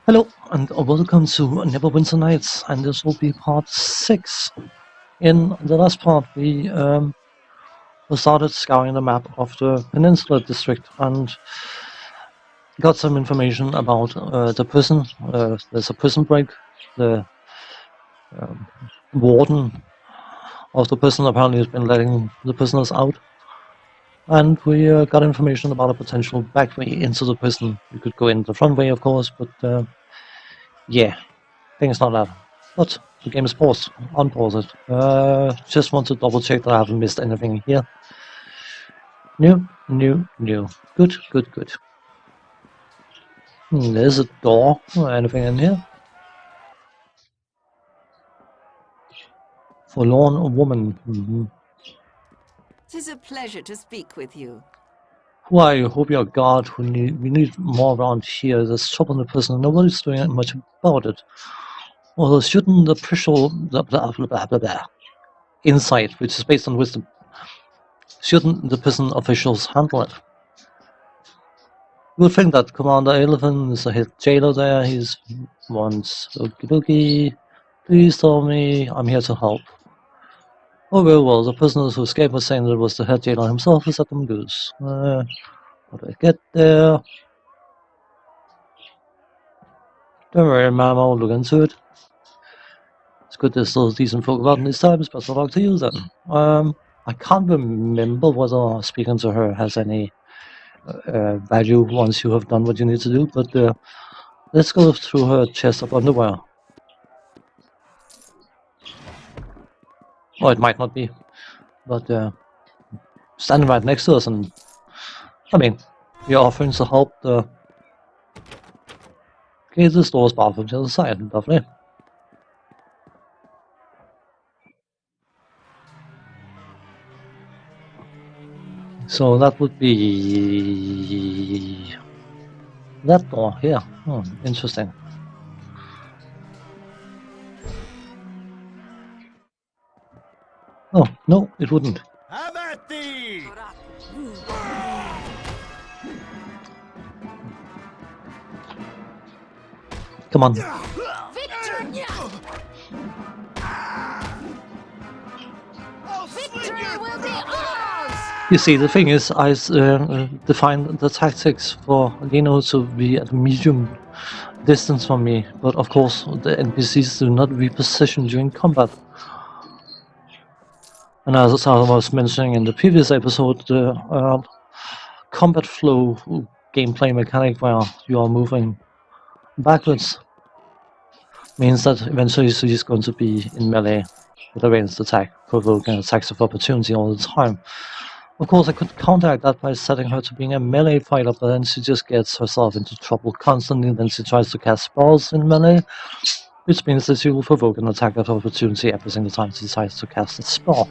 Hello, and welcome to Neverwinter Nights, and this will be part 6. In the last part, we started scouring the map of the Peninsula district and got some information about the prison. There's a prison break. The um, warden of the prison apparently has been letting the prisoners out. And we got information about a potential back way into the prison. You could go in the front way, of course, but yeah. Things like that. But the game is paused. Unpause it. Just want to double check that I haven't missed anything here. No. Good. There's a door. Anything in here? Forlorn woman. Tis a pleasure to speak with you. Why, hope you're God. We need more around here. There's trouble in the prison. Nobody's doing much about it. Although shouldn't the official insight, which is based on wisdom, shouldn't the prison officials handle it? You would think that Commander Elephant is a head jailer there. He's once okie dokie. Please tell me I'm here to help. Oh, very well. The prisoners who escaped were saying that it was the head jailer himself who set them loose. How do I get there? Don't worry, ma'am. I'll look into it. It's good there's still decent folk about in these times. Best of luck to you then. I can't remember whether speaking to her has any value once you have done what you need to do, but let's go through her chest of underwear. Or it might not be, but standing right next to us, and I mean, you're offering to help the. Okay, this door's barred from the other side, lovely. So that would be that door here. Oh, interesting. Oh, no, it wouldn't. Have at thee! Come on. Victory will be ours! You see, the thing is, I defined the tactics for Lino to be at medium distance from me, but of course the NPCs do not reposition during combat. And as I was mentioning in the previous episode, the combat flow gameplay mechanic where you are moving backwards means that eventually she's going to be in melee with a ranged attack, provoking attacks of opportunity all the time. Of course, I could counteract that by setting her to being a melee fighter, but then she just gets herself into trouble constantly. Then she tries to cast spells in melee, which means that she will provoke an attack of opportunity every single time she decides to cast a spell.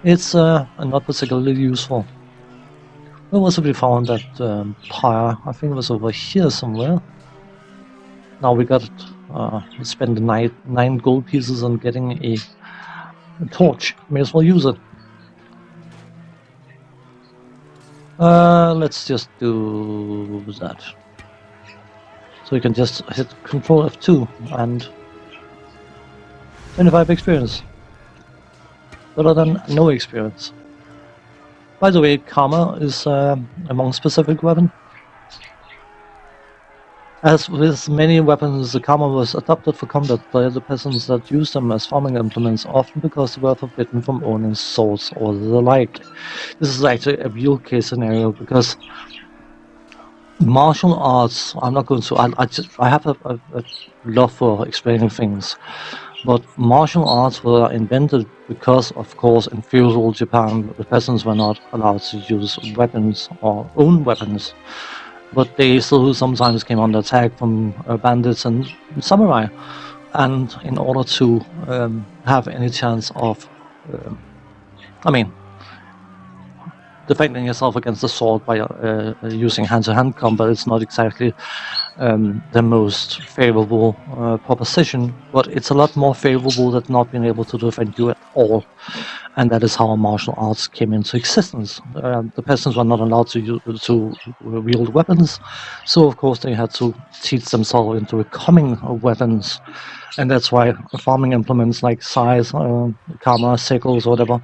It's not particularly useful. Where was it we found that pyre? I think it was over here somewhere. Now we got spend 9 gold pieces on getting a torch. May as well use it. Let's just do that. So we can just hit Control F2 and 25 experience. Better than no experience. By the way, Karma is a monk-specific weapon. As with many weapons, the Karma was adopted for combat by the peasants that use them as farming implements, often because they were forbidden from owning swords or the like. This is actually a real case scenario because martial arts, I'm not going to, I have a love for explaining things, but martial arts were invented because, of course, in feudal Japan, the peasants were not allowed to use weapons or own weapons. But they still sometimes came under attack from bandits and samurai, and in order to have any chance of, defending yourself against the sword by using hand-to-hand combat is not exactly the most favorable proposition, but it's a lot more favorable than not being able to defend you at all. And that is how martial arts came into existence. The peasants were not allowed to wield weapons, so of course they had to teach themselves into becoming weapons, and that's why farming implements like scythes, kammer, sickles, or whatever.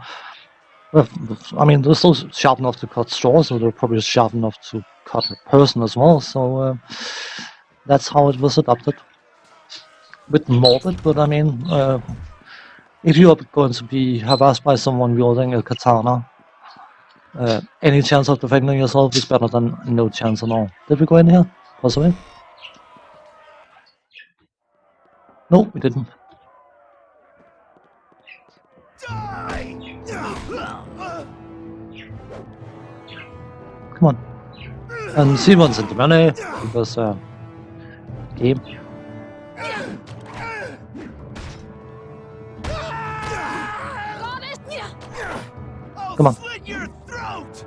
Well, I mean, they're still sharp enough to cut straw, so they're probably sharp enough to cut a person as well. So that's how it was adopted. A bit morbid, but I mean, if you are going to be harassed by someone wielding a katana, any chance of defending yourself is better than no chance at all. Did we go in here? Possibly? No, we didn't. Come on. And she runs into melee because game. Come on. Slit your throat.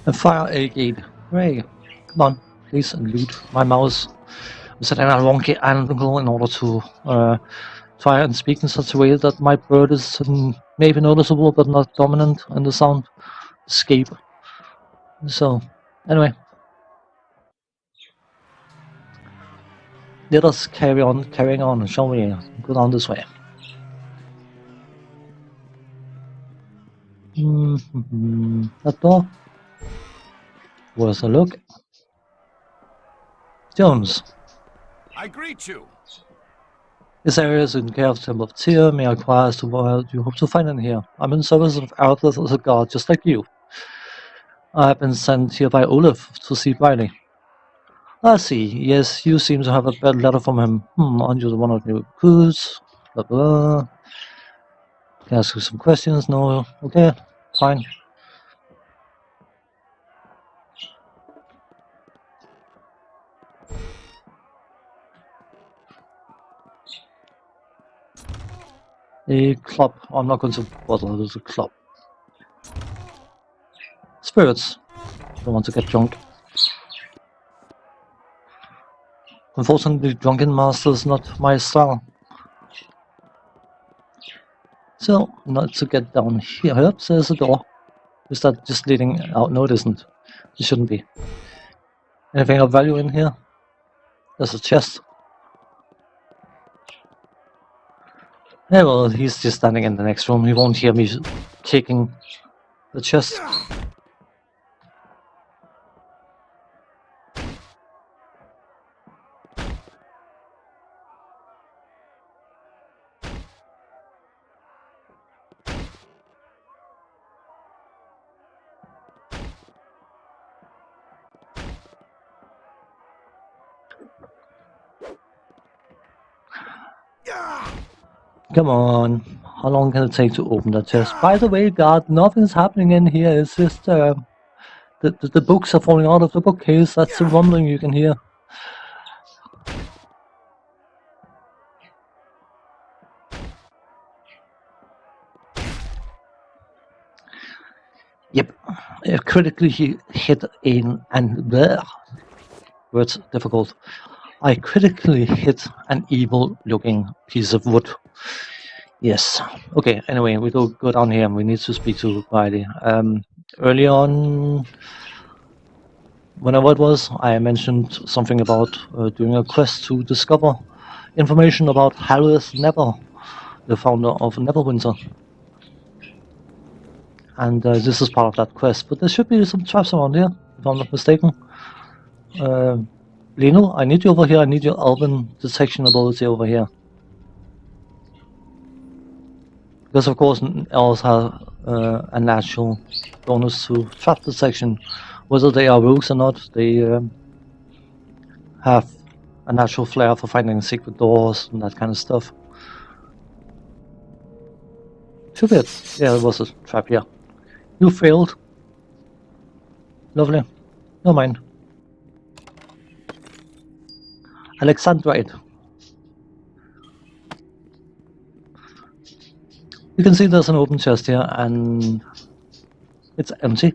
And fire a gate. Hooray. Come on, please loot my mouse. I'm setting a wonky angle in order to try and speak in such a way that my bird is maybe noticeable but not dominant in the sound escape. So, anyway. Let us carrying on, shall we? Go down this way. That door. Where's a look? Jones. I greet you. This area is in care of Temple of Tyr. May I inquire as to what you hope to find in here? I'm in service of Arthur as a god, just like you. I have been sent here by Olaf to see Briley. I see. Yes, you seem to have a bad letter from him. Aren't you the one of your goods? Blah blah. Can I ask you some questions? No. Okay, fine. A club. I'm not going to bother. There's a club. Spirits. Don't want to get drunk. Unfortunately, drunken master is not my style. So, not to get down here. Oops, there's a door. Is that just leading out? No, it isn't. It shouldn't be. Anything of value in here? There's a chest. Yeah, well, he's just standing in the next room. He won't hear me kicking the chest. Come on. How long can it take to open that chest? By the way, God, nothing's happening in here. It's just the books are falling out of the bookcase. That's the rumbling you can hear. Yep. Critically hit in and there. Words difficult. I critically hit an evil-looking piece of wood. Yes. Okay, anyway, we do go down here and we need to speak to Riley. Early on, whenever it was, I mentioned something about doing a quest to discover information about Harris Never, the founder of Neverwinter. And this is part of that quest, but there should be some traps around here, if I'm not mistaken. Lino, I need you over here. I need your elven detection ability over here. Because of course elves have a natural bonus to trap detection. Whether they are rogues or not, they have a natural flair for finding secret doors and that kind of stuff. Should be it. Yeah, there was a trap here. You failed. Lovely. No mind. Alexandrite. You can see there's an open chest here, and It's empty.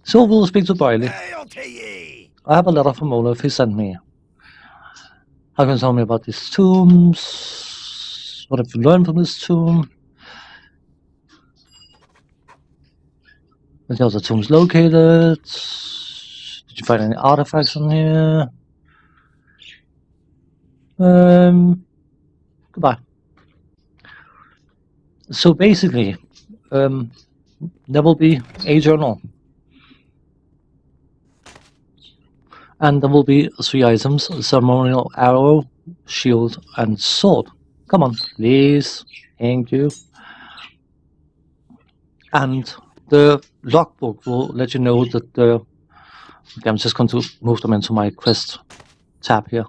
So we'll speak to Biley. Hail to ye! I have a letter from Olaf he sent me. How can you tell me about these tombs? What have you learned from this tomb? Where are the tombs located? Did you find any artifacts in here? Goodbye. So basically, there will be a journal. And there will be 3 items: a ceremonial arrow, shield, and sword. Come on, please. Thank you. And the logbook will let you know that the... Okay, I'm just going to move them into my quest tab here.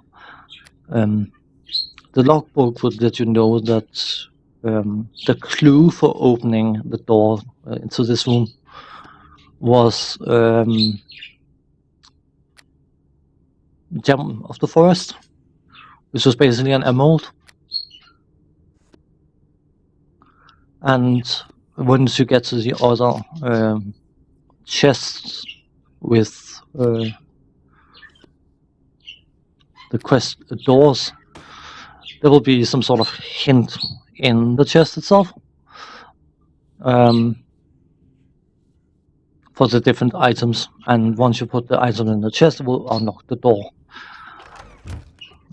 The logbook would let you know that the clue for opening the door into this room was Gem of the Forest, which was basically an emerald. And once you get to the other chests with the quest doors, there will be some sort of hint in the chest itself for the different items, and once you put the item in the chest, it will unlock the door.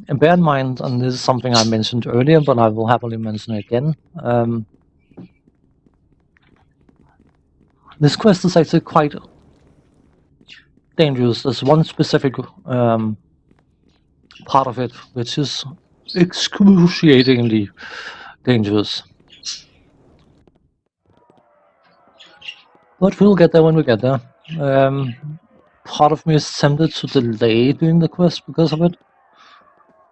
And bear in mind, and this is something I mentioned earlier, but I will happily mention it again, this quest is actually quite dangerous. There's one specific part of it which is excruciatingly dangerous. But we'll get there when we get there. Part of me is tempted to delay doing the quest because of it.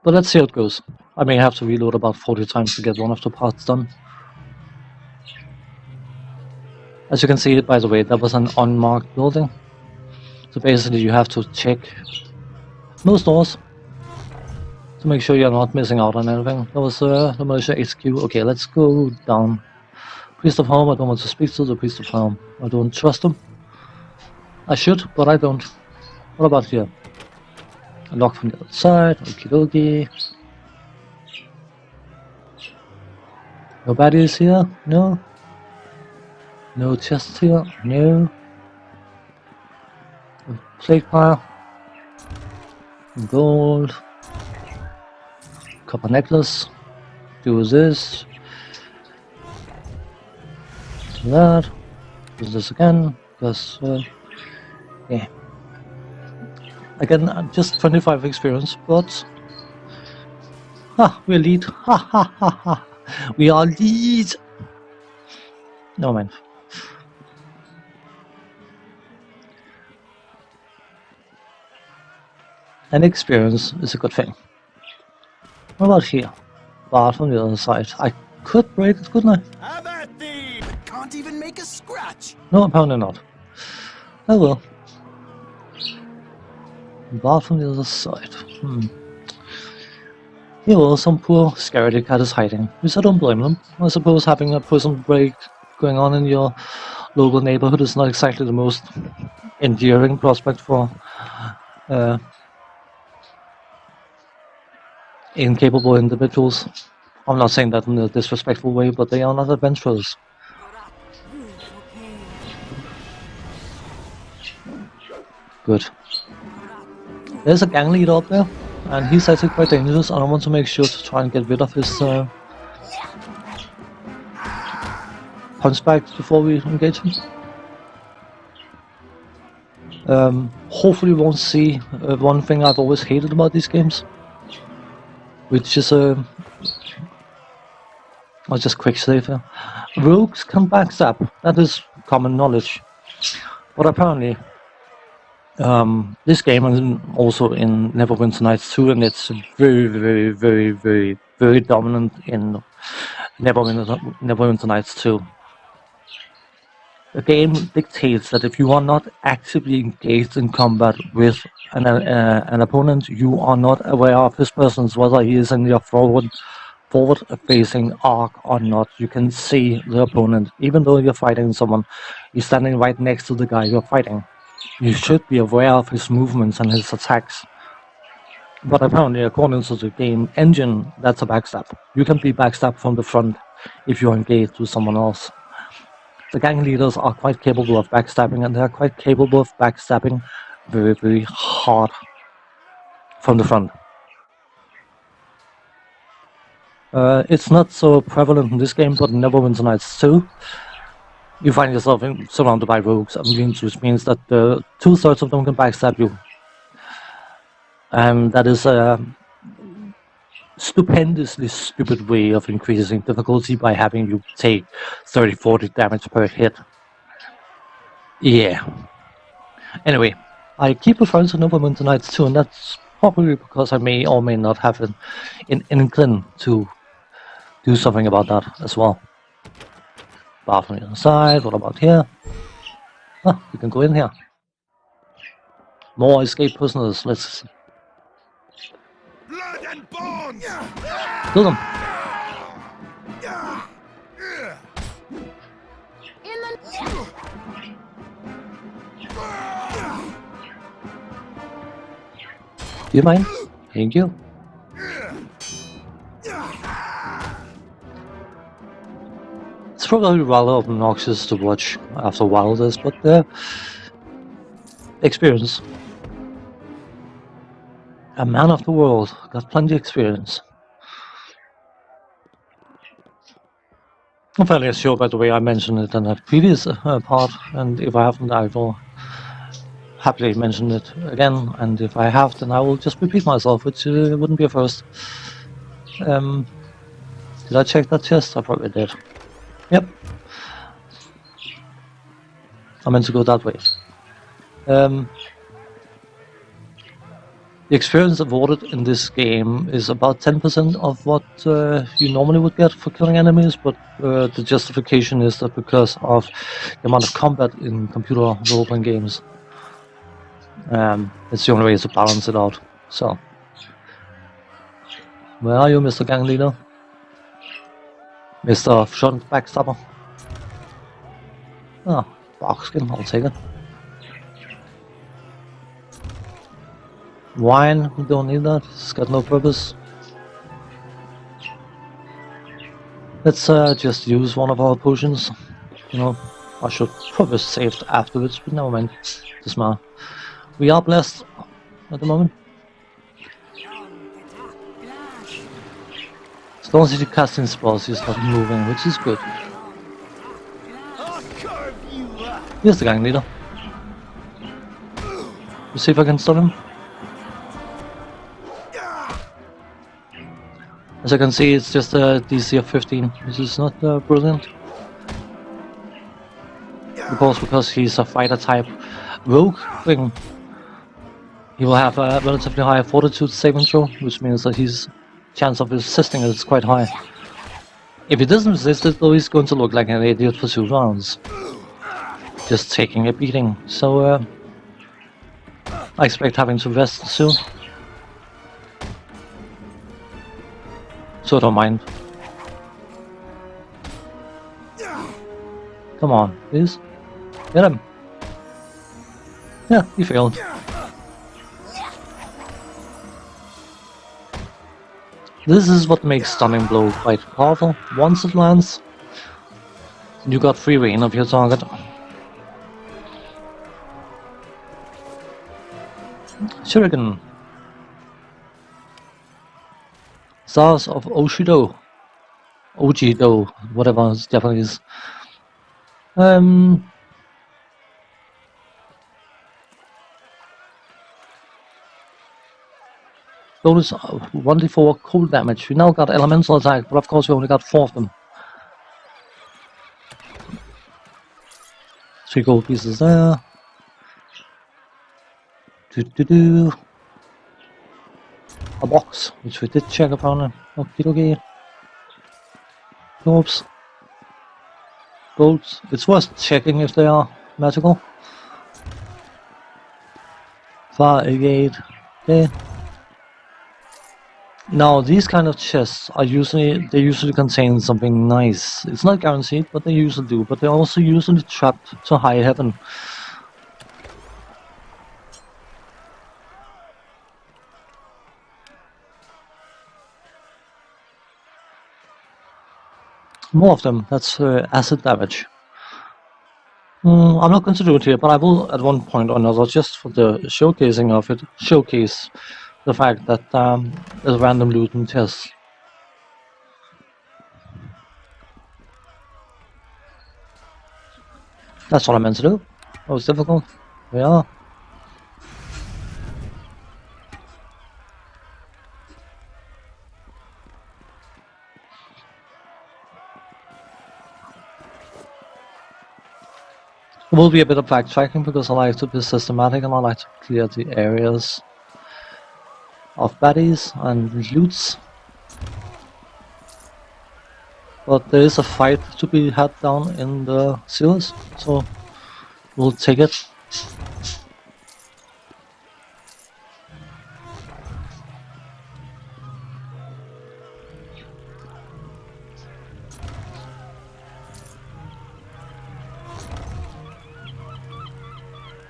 But let's see how it goes. I may have to reload about 40 times to get one of the parts done. As you can see, by the way, that was an unmarked building. So basically you have to check most doors to make sure you're not missing out on anything. That was the militia HQ. Okay, let's go down. Priest of Home, I don't want to speak to the Priest of Home. I don't trust him. I should, but I don't. What about here? A lock from the other side. Okie dokie. No baddies here? No. No chests here? No. Plate pile. Gold. Copper necklace. Do this. Do that. Do this again. Because, yeah. Again, just 25 experience, but... we're lead. We are lead! No mind. And experience is a good thing. What about here? Bar from the other side. I could break it, couldn't I? Have at thee! Can't even make a scratch! No, apparently not. I will. Bar from the other side. Here well, some poor scaredy cat is hiding, which I don't blame them. I suppose having a prison break going on in your local neighborhood is not exactly the most endearing prospect for incapable individuals. I'm not saying that in a disrespectful way, but they are not adventurers. Good. There's a gang leader up there, and he's actually quite dangerous, and I want to make sure to try and get rid of his punchbags before we engage him. Hopefully we won't see one thing I've always hated about these games, which is I'll just quick save here. Rogues can backstab, that is common knowledge. But apparently this game, and also in Neverwinter Nights 2, and it's very dominant in Neverwinter Nights 2. The game dictates that if you are not actively engaged in combat with an opponent, you are not aware of his presence, whether he is in your forward forward-facing arc or not, you can see the opponent. Even though you're fighting someone, you're standing right next to the guy you're fighting. You should be aware of his movements and his attacks. But apparently, according to the game engine, that's a backstab. You can be backstabbed from the front if you're engaged with someone else. The gang leaders are quite capable of backstabbing, and they're quite capable of backstabbing very, very hard from the front. It's not so prevalent in this game, but in Neverwinter Nights 2, you find yourself surrounded by rogues, which means that 2/3 of them can backstab you. And that is a stupendously stupid way of increasing difficulty by having you take 30-40 damage per hit. Yeah. Anyway, I keep referring to Neverwinter Nights 2, and that's probably because I may or may not have an inkling to do something about that as well. Bar from the other side, what about here? Ah, we can go in here. More escaped prisoners, let's Blood and bones! kill them. Do you mind? Thank you. It's probably rather obnoxious to watch after a while this, but experience. A man of the world, got plenty of experience. I'm fairly sure, by the way, I mentioned it in a previous part, and if I haven't, I will happily mention it again, and if I have, then I will just repeat myself, which wouldn't be a first. Did I check that chest? I probably did. Yep. I meant to go that way. The experience awarded in this game is about 10% of what you normally would get for killing enemies, but the justification is that because of the amount of combat in computer role-playing games, it's the only way to balance it out. So, where are you, Mr. Gang Leader? Mr. Front Backstabber? Ah, barkskin, I'll take it. Wine, we don't need that, it's got no purpose. Let's just use one of our potions. You know, I should probably save it afterwards, but never mind. Doesn't matter. We are blessed at the moment. As long as you're casting spells, he's not moving, which is good. Here's the gang leader. Let's see if I can stop him. As you can see, it's just a DC of 15, which is not brilliant. Of course, because he's a fighter type rogue thing, he will have a relatively high fortitude saving throw, which means that his chance of resisting is quite high. If he doesn't resist it, though, he's going to look like an idiot for 2 rounds. Just taking a beating. So, I expect having to rest soon. So I don't mind. Come on, please. Get him. Yeah, he failed. This is what makes Stunning Blow quite powerful. Once it lands, you got free reign of your target. Shuriken. Stars of Oshido. Ojido, whatever it's Japanese. Bonus 1d4 cold damage. We now got elemental attack, but of course we only got 4 of them. 3 gold pieces there. A box, which we did check upon. Okay. Orbs. Bolts. It's worth checking if they are magical. Fire Agate. Okay. Now, these kind of chests are usually contain something nice. It's not guaranteed, but they usually do. But they're also usually trapped to high heaven. More of them. That's acid damage. I'm not going to do it here, but I will at one point or another, just for the showcasing of it, showcase the fact that there's random loot in chests. That's what I meant to do. That was difficult. Yeah. It will be a bit of backtracking because I like to be systematic and I like to clear the areas of baddies and loots. But there is a fight to be had down in the sewers, so we'll take it.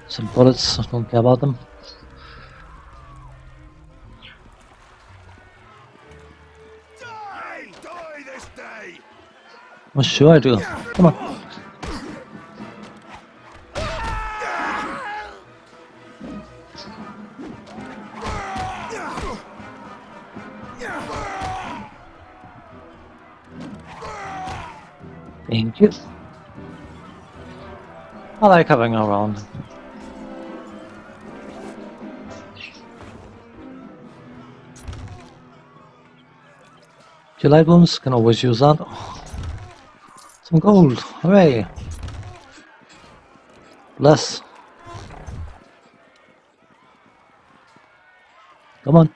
Some bullets, don't care about them. Die this day! Well, sure I do. Come on. Thank you. I like having her around. July booms, can always use that. Some gold, hooray! Bless. Come on.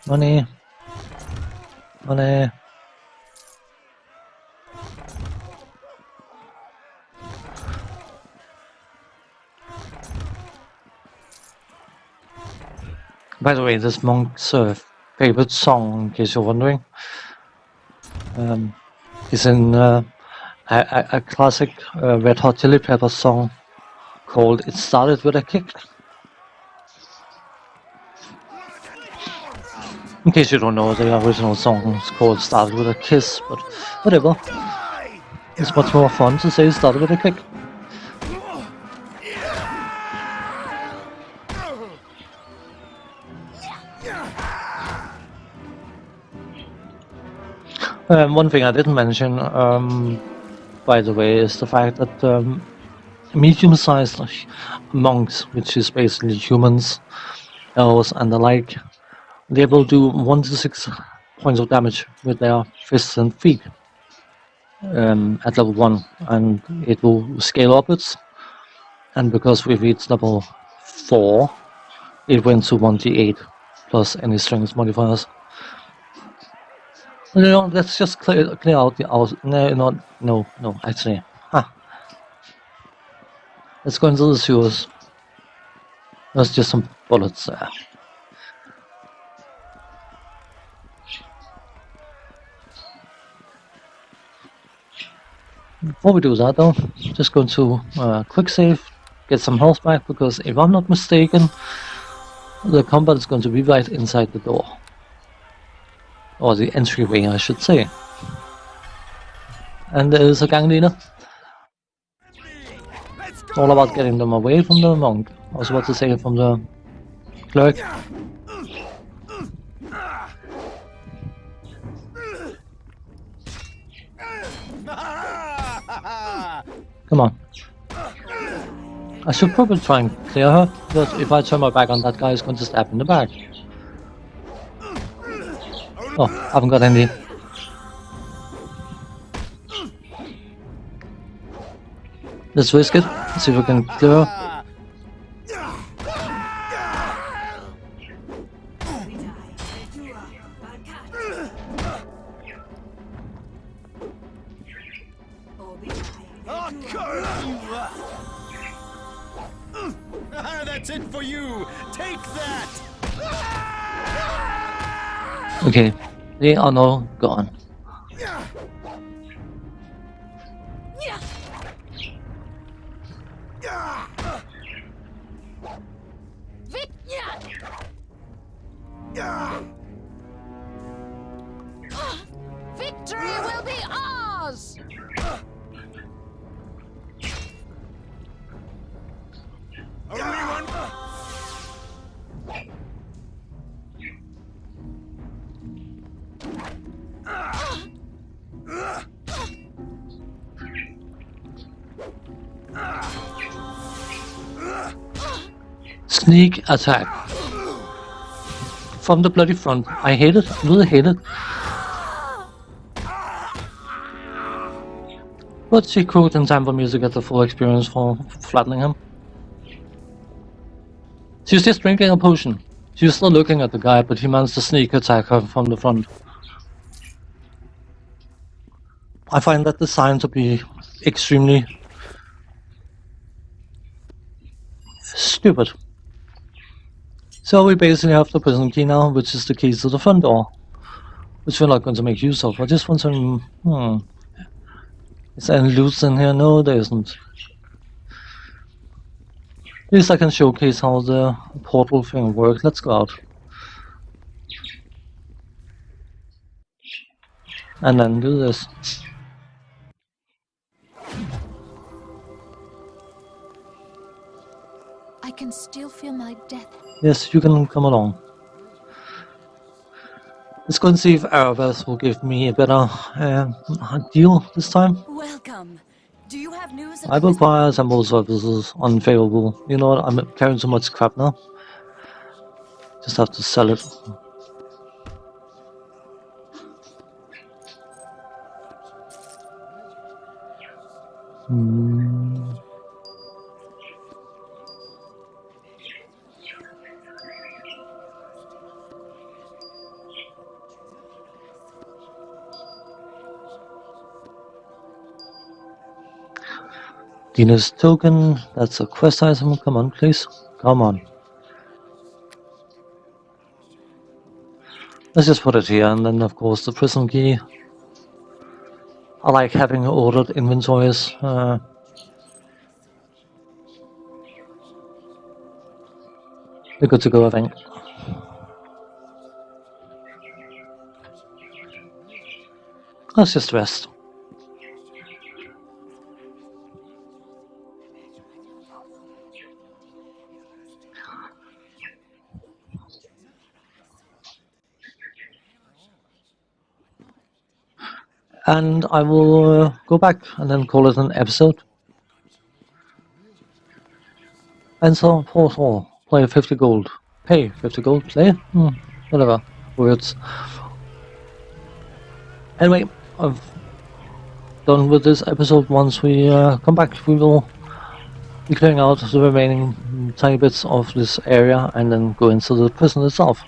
Money. Money. By the way, this monk's favorite song, in case you're wondering, is in a classic Red Hot Chili Peppers song called "It Started with a Kick." In case you don't know, the original song is called "Started with a Kiss," but whatever. It's much more fun to say "It started with a kick." One thing I didn't mention, by the way, is the fact that medium-sized monks, which is basically humans, elves, and the like, they will do 1 to 6 points of damage with their fists and feet at level 1, and it will scale upwards. And because we've reached level 4, it went to 1d8 plus any strength modifiers. You know, let's just clear out the no, actually. Let's go into the sewers. There's just some bullets there. Before we do that though, just go to quick save, get some health back, because if I'm not mistaken, the combat is going to be right inside the door. Or the entryway, I should say. And there is a gang leader. It's all about getting them away from the monk. I was about to say from the cleric. Come on. I should probably try and clear her, but if I turn my back on that guy, he's going to stab in the back. Oh, I haven't got any. Let's risk it. Let's see if we can clear her. That's it for you! Take that! Okay, they are now gone. Victory will be ours! Only one. Sneak attack. From the bloody front. I hate it. I really hate it. But she could in time for me to get the full experience for flattening him. She's just drinking a potion. She's still looking at the guy, but he managed to sneak attack her from the front. I find that design to be extremely stupid. So we basically have the prison key now, which is the key to the front door, which we're not going to make use of. I just want to... Is there any loot in here? No, there isn't. At least I can showcase how the portal thing works. Let's go out. And then do this. I can still feel my death. Yes, you can come along. Let's go and see if Arabeth will give me a better deal this time. Welcome. Do you have news of I will buy assemble services unfavorable. You know what, I'm carrying so much crap now. Just have to sell it. Dina's token, that's a quest item. Come on, please. Come on. Let's just put it here, and then of course the prison key. I like having ordered inventories. We're good to go, I think. Let's just rest. And I will go back and then call it an episode. And so, Portal, play 50 gold. Pay 50 gold, play? Whatever. Words. Anyway, I've done with this episode. Once we come back, we will be clearing out the remaining tiny bits of this area and then go into the prison itself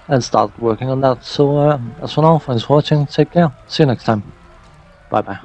and start working on that. So, as for now, thanks for watching, take care, see you next time, bye bye.